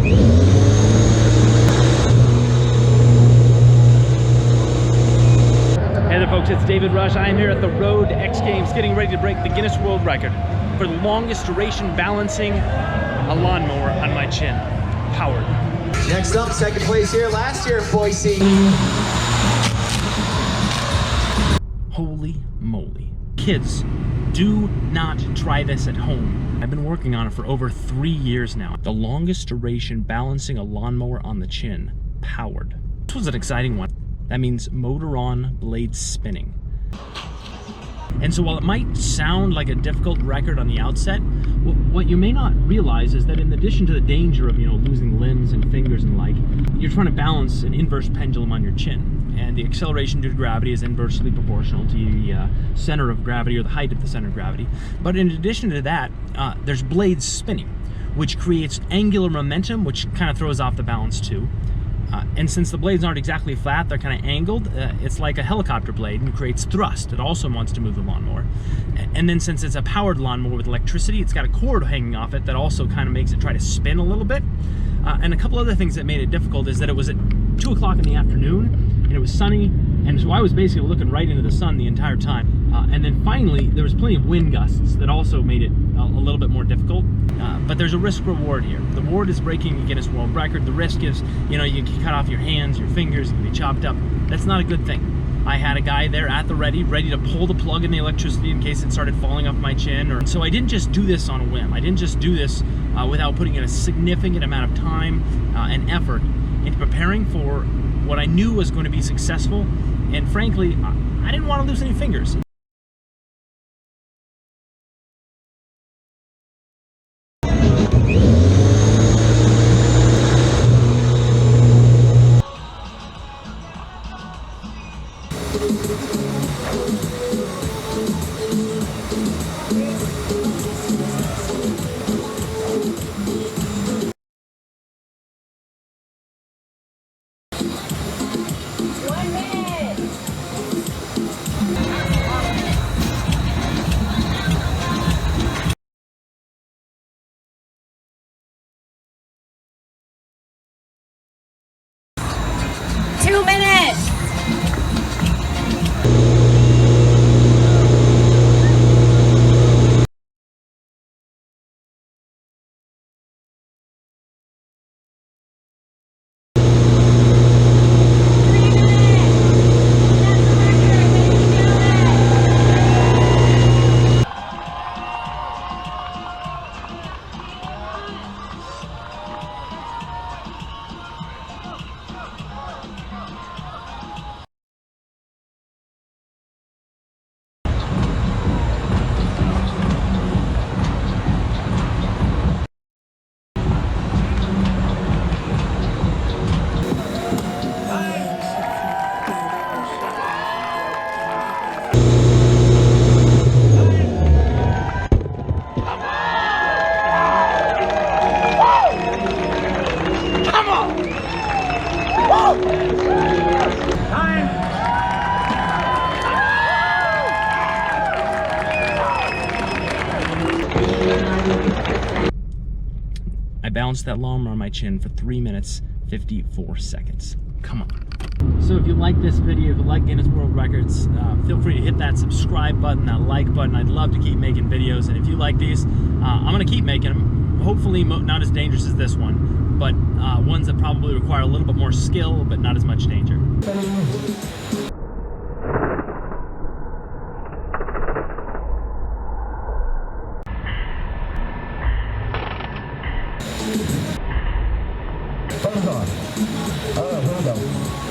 Hey there folks, it's David Rush. I am here at the Road X Games getting ready to break the Guinness World Record for the longest duration balancing a lawnmower on my chin, powered. Next up, second place here last year in Boise. Holy moly. Kids, do not try this at home. I've been working on it for over 3 years now. The longest duration balancing a lawnmower on the chin, powered. This was an exciting one. That means motor on, blades spinning. And so while it might sound like a difficult record on the outset, what you may not realize is that in addition to the danger of, losing limbs and fingers and like, you're trying to balance an inverse pendulum on your chin. And the acceleration due to gravity is inversely proportional to the center of gravity or the height of the center of gravity. But in addition to that, there's blades spinning, which creates angular momentum, which kind of throws off the balance too. And since the blades aren't exactly flat, they're kind of angled, it's like a helicopter blade and creates thrust. It also wants to move the lawnmower. And then since it's a powered lawnmower with electricity, it's got a cord hanging off it that also kind of makes it try to spin a little bit. And a couple other things that made it difficult is that it was at 2 o'clock in the afternoon and it was sunny, and so I was basically looking right into the sun the entire time. And then finally, there was plenty of wind gusts that also made it a little bit more difficult. But there's a risk reward here. The reward is breaking the Guinness World Record. The risk is, you can cut off your hands, your fingers, you can be chopped up. That's not a good thing. I had a guy there at the ready to pull the plug in the electricity in case it started falling off my chin. So I didn't just do this on a whim. I didn't just do this without putting in a significant amount of time and effort into preparing for what I knew was going to be successful. And frankly, I didn't want to lose any fingers. I balanced that lawnmower on my chin for 3 minutes, 54 seconds. Come on. So if you like this video, if you like Guinness World Records, feel free to hit that subscribe button, that like button. I'd love to keep making videos. And if you like these, I'm going to keep making them. Hopefully not as dangerous as this one, but ones that probably require a little bit more skill, but not as much danger. Hold on. Oh, hold on.